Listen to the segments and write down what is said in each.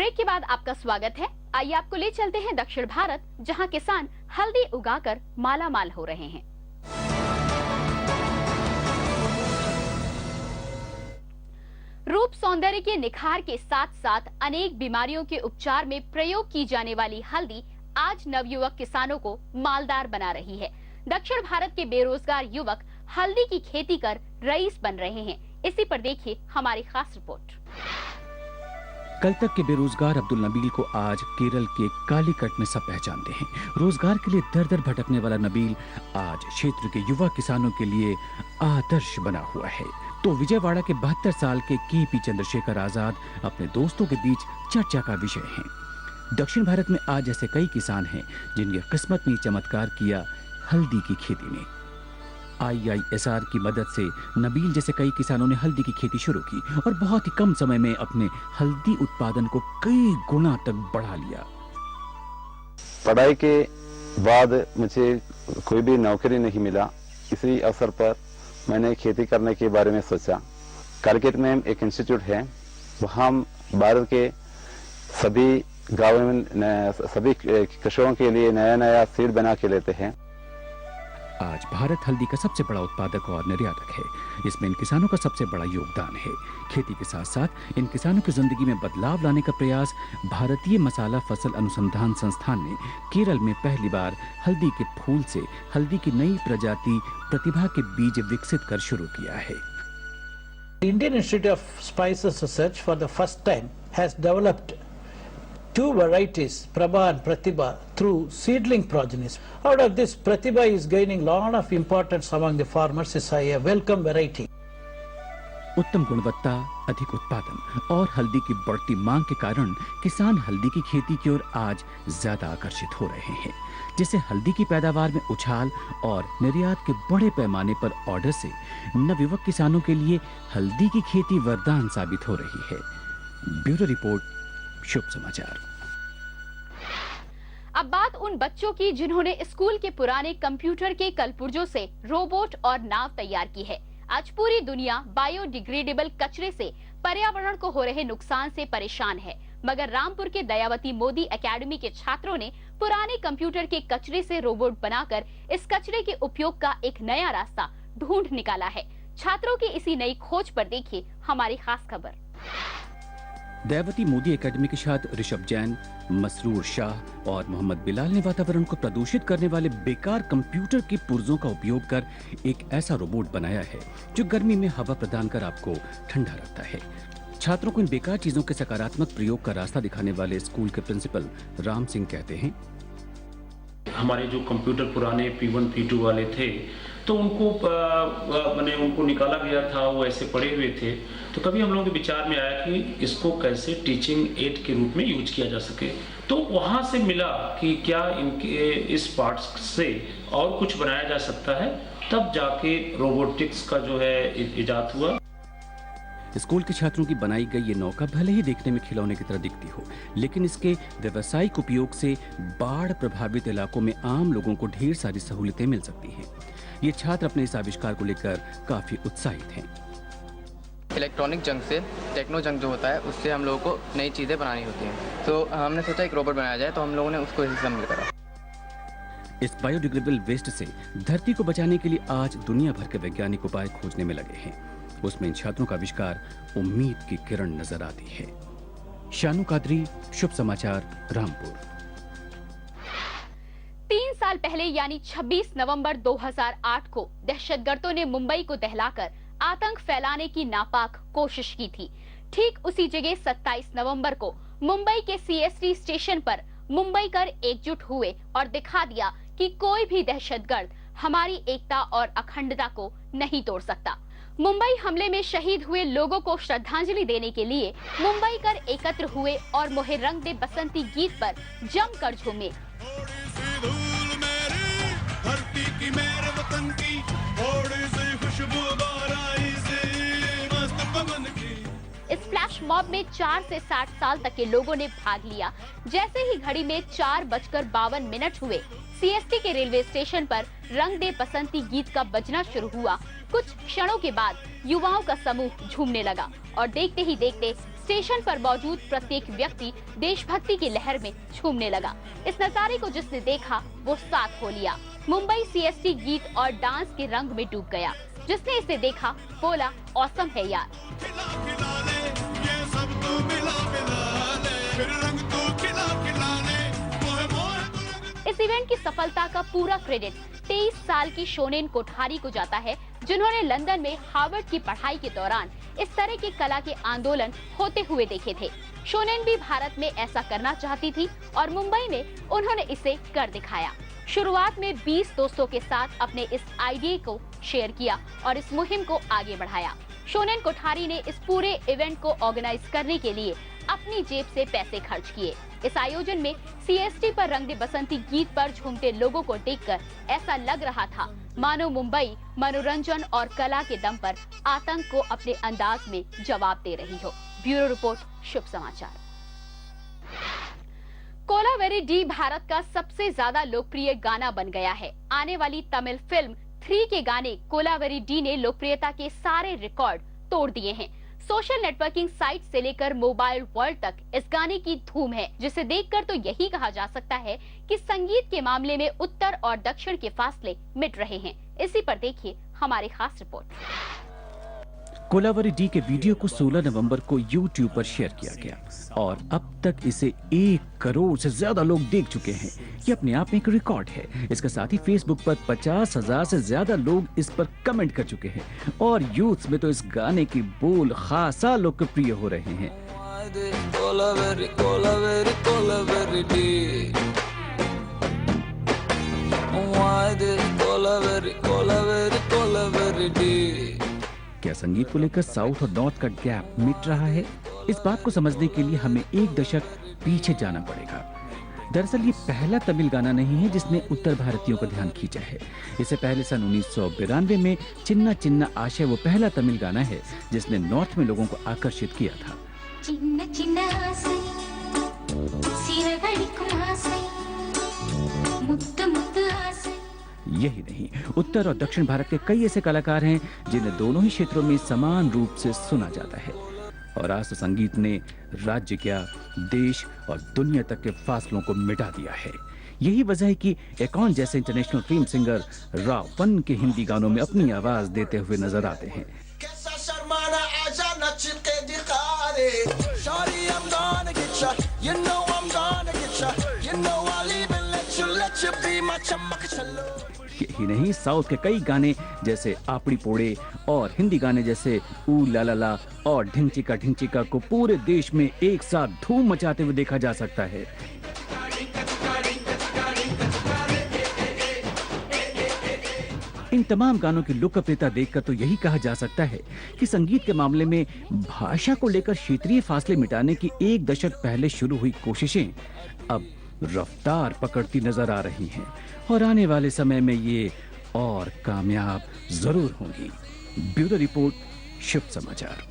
Break के बाद आपका स्वागत है। आइए आपको ले चलते हैं दक्षिण भारत, जहां किसान हल्दी उगाकर माला माल हो रहे हैं। रूप सौंदर्य के निखार के साथ साथ अनेक बीमारियों के उपचार में प्रयोग की जाने वाली हल्दी आज नवयुवक किसानों को मालदार बना रही है। दक्षिण भारत के बेरोजगार युवक हल्दी की खेती कर रईस बन रहे हैं। इसी पर देखिए हमारी खास रिपोर्ट। कल तक के बेरोजगार अब्दुल नबील को आज केरल के कालीकट में सब पहचानते हैं। रोजगार के लिए दर दर भटकने वाला नबील आज क्षेत्र के युवा किसानों के लिए आदर्श बना हुआ है। तो विजयवाड़ा के 72 साल के केपी चंद्रशेखर आजाद अपने दोस्तों के बीच चर्चा का विषय हैं। दक्षिण भारत में आज ऐसे कई किसान हैं जिनकी किस्मत ने चमत्कार किया हल्दी की खेती में। IISR की मदद से नबील जैसे कई किसानों ने हल्दी की खेती शुरू की और बहुत ही कम समय में अपने हल्दी उत्पादन को कई गुना तक बढ़ा लिया। पढ़ाई के बाद मुझे कोई भी नौकरी नहीं मिला। इसी अवसर पर मैंने खेती करने के बारे में सोचा। कालीकट में एक इंस्टीट्यूट है, वहाँ भारत के सभी गाँवों में सभी कृषकों के लिए नया नया सीड बना के लेते हैं। आज भारत हल्दी का सबसे बड़ा उत्पादक और निर्यातक है। इसमें इन किसानों का सबसे बड़ा योगदान है। खेती के साथ साथ इन किसानों की जिंदगी में बदलाव लाने का प्रयास भारतीय मसाला फसल अनुसंधान संस्थान ने केरल में पहली बार हल्दी के फूल से हल्दी की नई प्रजाति प्रतिभा के बीज विकसित कर शुरू किया है। Indian Institute of Spices Research for the first time has developed two varieties, Prabha and Pratibha, through seedling progenies. Out of this, Pratibha is gaining lot of importance among the farmers. It's a welcome variety. उत्तम गुणवत्ता, अधिक उत्पादन और हल्दी की बढ़ती मांग के कारण किसान हल्दी की खेती की ओर आज ज्यादा आकर्षित हो रहे हैं, जिससे हल्दी की पैदावार में उछाल और निर्यात के बड़े पैमाने पर ऑर्डर से नवयुवक किसानों के लिए हल्दी की खेती वरदान साबित हो रही है। ब्यूरो रिपोर्ट, शुभ समाचार। अब बात उन बच्चों की जिन्होंने स्कूल के पुराने कंप्यूटर के कलपुर्जों से रोबोट और नाव तैयार की है। आज पूरी दुनिया बायोडिग्रेडेबल कचरे से पर्यावरण को हो रहे नुकसान से परेशान है, मगर रामपुर के दयावती मोदी एकेडमी के छात्रों ने पुराने कंप्यूटर के कचरे से रोबोट बनाकर इस कचरे के उपयोग का एक नया रास्ता ढूंढ निकाला है। छात्रों की इसी नई खोज पर देखिए हमारी खास खबर। दयावती मोदी एकेडमी के छात्र ऋषभ जैन, मसरूर शाह और मोहम्मद बिलाल ने वातावरण को प्रदूषित करने वाले बेकार कंप्यूटर के पुर्जों का उपयोग कर एक ऐसा रोबोट बनाया है जो गर्मी में हवा प्रदान कर आपको ठंडा रखता है। छात्रों को इन बेकार चीजों के सकारात्मक प्रयोग का रास्ता दिखाने वाले स्कूल के प्रिंसिपल राम सिंह कहते हैं, हमारे जो कंप्यूटर पुराने P1 P2 वाले थे तो उनको निकाला गया था, वो ऐसे पड़े हुए थे। तो कभी हम लोगों के विचार में आया कि इसको कैसे टीचिंग एड के रूप में यूज किया जा सके। तो वहाँ से मिला कि क्या इनके इस पार्ट्स से और कुछ बनाया जा सकता है, तब जाके रोबोटिक्स का जो है इजाद हुआ। स्कूल के छात्रों की बनाई गई ये नौका भले ही देखने में खिलौने की तरह दिखती हो, लेकिन इसके व्यावसायिक उपयोग से बाढ़ प्रभावित इलाकों में आम लोगों को ढेर सारी सहूलियतें मिल सकती हैं। ये छात्र अपने इस आविष्कार को लेकर काफी उत्साहित हैं। इलेक्ट्रॉनिक जंग से टेक्नो जंग जो होता है, उससे हम लोगों को नई चीज़ें बनानी होती हैं। तो हमने सोचा एक रोबोट बनाया जाए, तो हम लोगों ने उसको हिस्सा मिल करा। इस बायोडिग्रेडेबल वेस्ट से धरती को बचाने के लिए आज दुनिया भर के वैज्ञानिक उपाय खोजने में लगे हैं। उसमें इन छात्रों का आविष्कार उम्मीद की किरण नजर आती है। शानू कादरी, शुभ समाचार, रामपुर। 3 साल पहले यानी 26 नवंबर 2008 को दहशतगर्दों ने मुंबई को दहलाकर आतंक फैलाने की नापाक कोशिश की थी। ठीक उसी जगह 27 नवंबर को मुंबई के CST स्टेशन पर मुंबईकर एकजुट हुए और दिखा दिया कि कोई भी दहशतगर्द हमारी एकता और अखंडता को नहीं तोड़ सकता। मुंबई हमले में शहीद हुए लोगों को श्रद्धांजलि देने के लिए मुंबईकर एकत्र हुए और मोहे रंग दे बसंती गीत पर जमकर झूमे। इस फ्लैश मॉब में 4 से 60 साल तक के लोगों ने भाग लिया। जैसे ही घड़ी में 4:52 हुए, CST के रेलवे स्टेशन पर रंग दे बसंती गीत का बजना शुरू हुआ। कुछ क्षणों के बाद युवाओं का समूह झूमने लगा और देखते ही देखते स्टेशन पर मौजूद प्रत्येक व्यक्ति देशभक्ति की लहर में झूमने लगा। इस नजारे को जिसने देखा वो साथ हो लिया। मुंबई सीएसटी गीत और डांस के रंग में डूब गया। जिसने इसे देखा बोला ऑसम है यार। इस इवेंट की सफलता का पूरा क्रेडिट 23 साल की शोनेन कोठारी को जाता है, जिन्होंने लंदन में हार्वर्ड की पढ़ाई के दौरान इस तरह के कला के आंदोलन होते हुए देखे थे। शोनेन भी भारत में ऐसा करना चाहती थी और मुंबई में उन्होंने इसे कर दिखाया। शुरुआत में 20 दोस्तों के साथ अपने इस आइडिया को शेयर किया और इस मुहिम को आगे बढ़ाया। शोनेन कोठारी ने इस पूरे इवेंट को ऑर्गेनाइज करने के लिए अपनी जेब से पैसे खर्च किए। इस आयोजन में सीएसटी पर रंग दे बसंती गीत पर झूमते लोगों को देखकर ऐसा लग रहा था मानो मुंबई मनोरंजन और कला के दम पर आतंक को अपने अंदाज में जवाब दे रही हो। ब्यूरो रिपोर्ट, शुभ समाचार। कोलावेरी डी भारत का सबसे ज्यादा लोकप्रिय गाना बन गया है। आने वाली तमिल फिल्म 3 के गाने कोलावेरी डी ने लोकप्रियता के सारे रिकॉर्ड तोड़ दिए हैं। सोशल नेटवर्किंग साइट से लेकर मोबाइल वर्ल्ड तक इस गाने की धूम है, जिसे देखकर तो यही कहा जा सकता है कि संगीत के मामले में उत्तर और दक्षिण के फासले मिट रहे हैं। इसी पर देखिए हमारी खास रिपोर्ट। कोलावेरी डी के वीडियो को 16 नवंबर को YouTube पर शेयर किया गया और अब तक इसे 1 करोड़ से ज्यादा लोग देख चुके हैं। ये अपने आप में एक रिकॉर्ड है। इसके साथ ही फेसबुक पर 50,000 से ज्यादा लोग इस पर कमेंट कर चुके हैं और यूथ में तो इस गाने की बोल खासा लोकप्रिय हो रहे हैं। क्या संगीत को लेकर साउथ और नॉर्थ का गैप मिट रहा है? इस बात को समझने के लिए हमें 1 दशक पीछे जाना पड़ेगा। दरअसल ये पहला तमिल गाना नहीं है जिसने उत्तर भारतीयों का ध्यान खींचा है। इससे पहले सन 1992 में चिन्ना चिन्ना आशय वो पहला तमिल गाना है जिसने नॉर्थ में लोगों को आकर्षित किया था। चिन्ना चिन्ना आशय, सिरगड़िकुम आशय, मुत्तु मुत्तु आशय। यही नहीं, उत्तर और दक्षिण भारत के कई ऐसे कलाकार हैं जिन्हें दोनों ही क्षेत्रों में समान रूप से सुना जाता है। और आज तो संगीत ने राज्य क्या, देश और दुनिया तक के फासलों को मिटा दिया है। यही वजह है कि एकॉन जैसे इंटरनेशनल फिल्म सिंगर राव 1 के हिंदी गानों में अपनी आवाज देते हुए नजर आते हैं। यही नहीं, साउथ के कई गाने जैसे आपड़ी पोड़े और हिंदी गाने जैसे ऊ ला ला ला और ढिंचिका को पूरे देश में एक साथ धूम मचाते हुए देखा जा सकता है। इन तमाम गानों की लोकप्रियता देखकर तो यही कहा जा सकता है कि संगीत के मामले में भाषा को लेकर क्षेत्रीय फासले मिटाने की 1 दशक पहले शुरू हुई कोशिशें अब रफ्तार पकड़ती नजर आ रही हैं और आने वाले समय में ये और कामयाब जरूर होंगी। ब्यूरो रिपोर्ट, शुभ समाचार।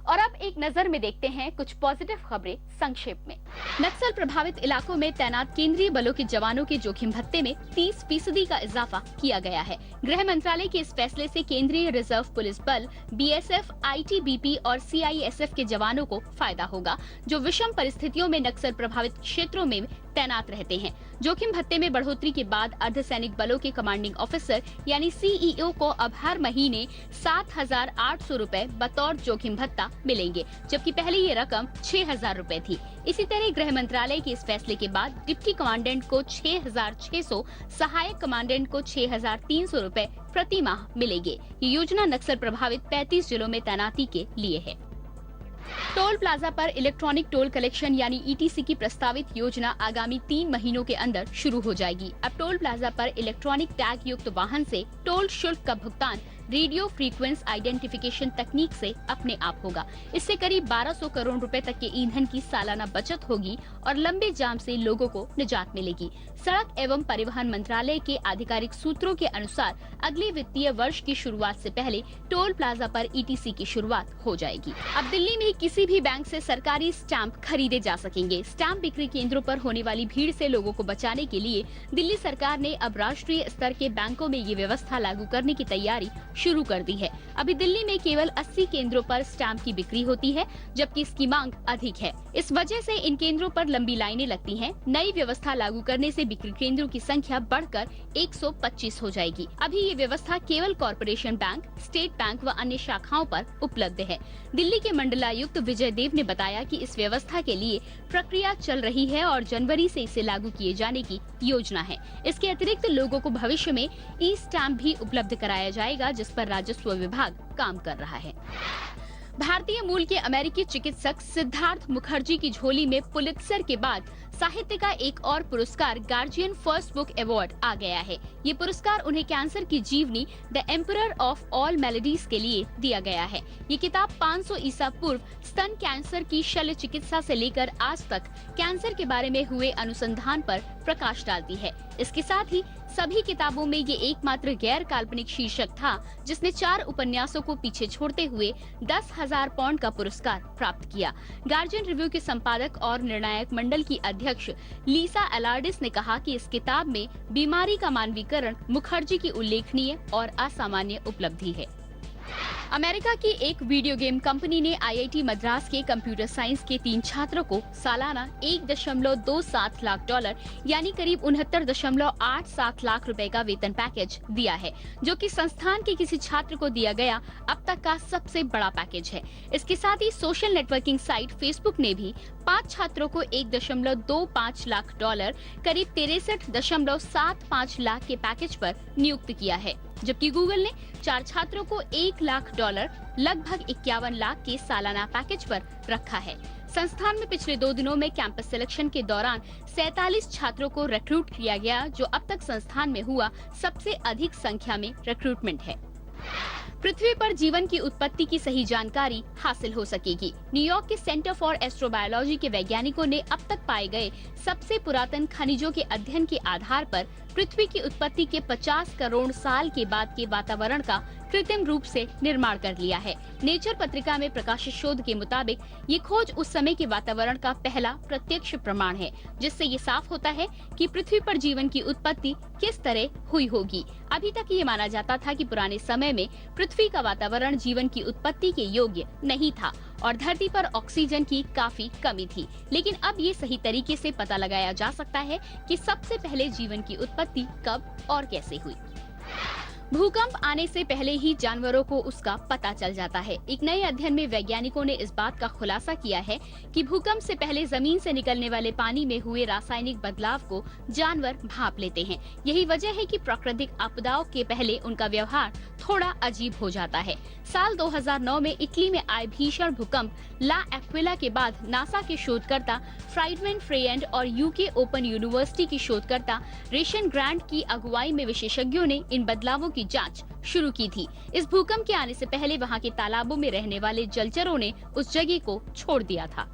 और अब एक नजर में देखते हैं कुछ पॉजिटिव खबरें संक्षेप में। नक्सल प्रभावित इलाकों में तैनात केंद्रीय बलों के जवानों के जोखिम भत्ते में 30% का इजाफा किया गया है। गृह मंत्रालय के इस फैसले से केंद्रीय रिजर्व पुलिस बल, बीएसएफ, आईटीबीपी और सीआईएसएफ के जवानों को फायदा होगा, जो विषम परिस्थितियों में नक्सल प्रभावित क्षेत्रों में तैनात रहते हैं। जोखिम भत्ते में बढ़ोतरी के बाद अर्धसैनिक बलों के कमांडिंग ऑफिसर यानी सीईओ को अब हर महीने 7,800 रुपए बतौर जोखिम भत्ता मिलेंगे, जबकि पहले ये रकम 6,000 रुपए थी। इसी तरह गृह मंत्रालय के इस फैसले के बाद डिप्टी कमांडेंट को 6,600, सहायक कमांडेंट को 6,300 रुपए प्रति माह मिलेंगे। ये योजना नक्सल प्रभावित 35 जिलों में तैनाती के लिए है। टोल प्लाजा पर इलेक्ट्रॉनिक टोल कलेक्शन यानी ईटीसी की प्रस्तावित योजना आगामी 3 महीनों के अंदर शुरू हो जाएगी। अब टोल प्लाजा पर इलेक्ट्रॉनिक टैग युक्त वाहन से टोल शुल्क का भुगतान रेडियो फ्रीक्वेंस आइडेंटिफिकेशन तकनीक से अपने आप होगा। इससे करीब 1200 करोड़ रुपए तक के ईंधन की सालाना बचत होगी और लंबे जाम से लोगों को निजात मिलेगी। सड़क एवं परिवहन मंत्रालय के आधिकारिक सूत्रों के अनुसार अगले वित्तीय वर्ष की शुरुआत से पहले टोल प्लाजा पर ईटीसी की शुरुआत हो जाएगी। अब दिल्ली में किसी भी बैंक से सरकारी स्टैंप खरीदे जा सकेंगे। स्टैंप बिक्री केंद्रों पर होने वाली भीड़ से लोगों को बचाने के लिए दिल्ली सरकार ने अब राष्ट्रीय स्तर के बैंकों में ये व्यवस्था लागू करने की तैयारी शुरू कर दी है। अभी दिल्ली में केवल 80 केंद्रों पर स्टैम्प की बिक्री होती है, जबकि इसकी मांग अधिक है। इस वजह से इन केंद्रों पर लंबी लाइनें लगती हैं। नई व्यवस्था लागू करने से बिक्री केंद्रों की संख्या बढ़कर 125 हो जाएगी। अभी ये व्यवस्था केवल कॉर्पोरेशन बैंक, स्टेट बैंक व अन्य शाखाओं पर उपलब्ध है। दिल्ली के मंडलायुक्त विजय देव ने बताया कि इस व्यवस्था के लिए प्रक्रिया चल रही है और जनवरी से इसे लागू किए जाने की योजना है। इसके अतिरिक्त लोगों को भविष्य में ई स्टैम्प भी उपलब्ध कराया जाएगा, जिस पर राजस्व विभाग काम कर रहा है। भारतीय मूल के अमेरिकी चिकित्सक सिद्धार्थ मुखर्जी की झोली में पुलित्जर के बाद साहित्य का एक और पुरस्कार गार्जियन फर्स्ट बुक अवार्ड आ गया है। ये पुरस्कार उन्हें कैंसर की जीवनी the emperor of all melodies के लिए दिया गया है। ये किताब 500 ईसा पूर्व स्तन कैंसर की शल्य चिकित्सा से लेकर आज तक कैंसर के बारे में हुए अनुसंधान पर प्रकाश डालती है। इसके साथ ही सभी किताबों में ये एकमात्र गैर काल्पनिक शीर्षक था जिसने 4 उपन्यासों को पीछे छोड़ते हुए 10,000 पाउंड का पुरस्कार प्राप्त किया। गार्जियन रिव्यू के संपादक और निर्णायक मंडल की अध्यक्ष लीसा एलार्डिस ने कहा कि इस किताब में बीमारी का मानवीकरण मुखर्जी की उल्लेखनीय और असामान्य उपलब्धि है। अमेरिका की एक वीडियो गेम कंपनी ने आईआईटी मद्रास के कंप्यूटर साइंस के 3 छात्रों को सालाना $1.27 लाख यानी करीब 69.87 लाख रुपए का वेतन पैकेज दिया है, जो कि संस्थान के किसी छात्र को दिया गया अब तक का सबसे बड़ा पैकेज है। इसके साथ ही सोशल नेटवर्किंग साइट फेसबुक ने भी 5 छात्रों को $1.25 लाख करीब 63.75 लाख के पैकेज पर नियुक्त किया है, जबकि गूगल ने 4 छात्रों को $1 लाख लगभग 51 लाख के सालाना पैकेज पर रखा है। संस्थान में पिछले 2 दिनों में कैंपस सिलेक्शन के दौरान 47 छात्रों को रिक्रूट किया गया, जो अब तक संस्थान में हुआ सबसे अधिक संख्या में रिक्रूटमेंट है। पृथ्वी पर जीवन की उत्पत्ति की सही जानकारी हासिल हो सकेगी। न्यूयॉर्क के सेंटर फॉर एस्ट्रोबायोलॉजी के वैज्ञानिकों ने अब तक पाए गए सबसे पुरातन खनिजों के अध्ययन के आधार पर पृथ्वी की उत्पत्ति के 50 करोड़ साल के बाद के वातावरण का कृत्रिम रूप से निर्माण कर लिया है। नेचर पत्रिका में प्रकाशित शोध के मुताबिक ये खोज उस समय के वातावरण का पहला प्रत्यक्ष प्रमाण है, जिससे ये साफ होता है कि पृथ्वी पर जीवन की उत्पत्ति किस तरह हुई होगी। अभी तक ये माना जाता था कि पुराने समय में पृथ्वी का वातावरण जीवन की उत्पत्ति के योग्य नहीं था और धरती पर ऑक्सीजन की काफी कमी थी, लेकिन अब ये सही तरीके से पता लगाया जा सकता है कि सबसे पहले जीवन की उत्पत्ति कब और कैसे हुई। भूकंप आने से पहले ही जानवरों को उसका पता चल जाता है। एक नए अध्ययन में वैज्ञानिकों ने इस बात का खुलासा किया है कि भूकंप से पहले जमीन से निकलने वाले पानी में हुए रासायनिक बदलाव को जानवर भांप लेते हैं। यही वजह है कि प्राकृतिक आपदाओं के पहले उनका व्यवहार थोड़ा अजीब हो जाता है। साल 2009 में इटली में आए भीषण भूकंप ला एक्विला के बाद नासा के शोधकर्ता फ्राइडमैन फ्रेयंड और यूके ओपन यूनिवर्सिटी की शोधकर्ता रेशन ग्रांट की अगुवाई में विशेषज्ञों ने इन बदलावों की जांच शुरू की थी। इस भूकंप के आने से पहले वहां के तालाबों में रहने वाले जलचरों ने उस जगह को छोड़ दिया था।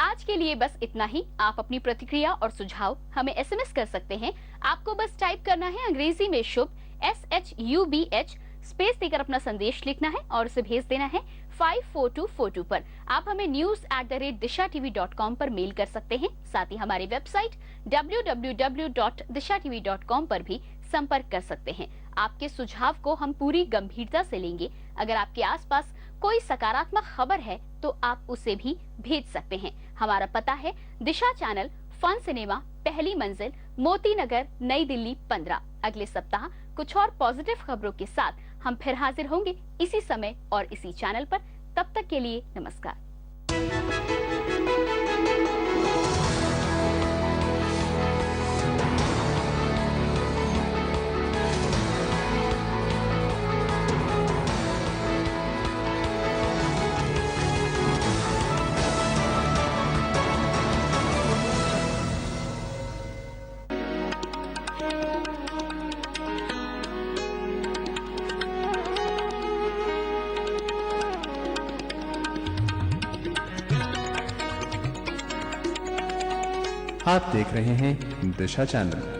आज के लिए बस इतना ही। आप अपनी प्रतिक्रिया और सुझाव हमें एसएमएस कर सकते हैं। आपको बस टाइप करना है अंग्रेजी में शुभ SHUBH स्पेस देकर अपना संदेश लिखना है और उसे भेज देना है 54242 पर। आप हमें news@dishatv.com पर मेल कर सकते हैं। साथ ही हमारी वेबसाइट www.dishatv.com पर भी संपर्क कर सकते हैं। आपके सुझाव को हम पूरी गंभीरता से लेंगे। अगर आपके आसपास कोई सकारात्मक खबर है तो आप उसे भी भेज सकते हैं। हमारा पता है दिशा चैनल, फन सिनेमा, पहली मंजिल, मोती नगर, नई दिल्ली 15। अगले सप्ताह कुछ और पॉजिटिव खबरों के साथ हम फिर हाजिर होंगे इसी समय और इसी चैनल पर। तब तक के लिए नमस्कार। आप देख रहे हैं दिशा चैनल।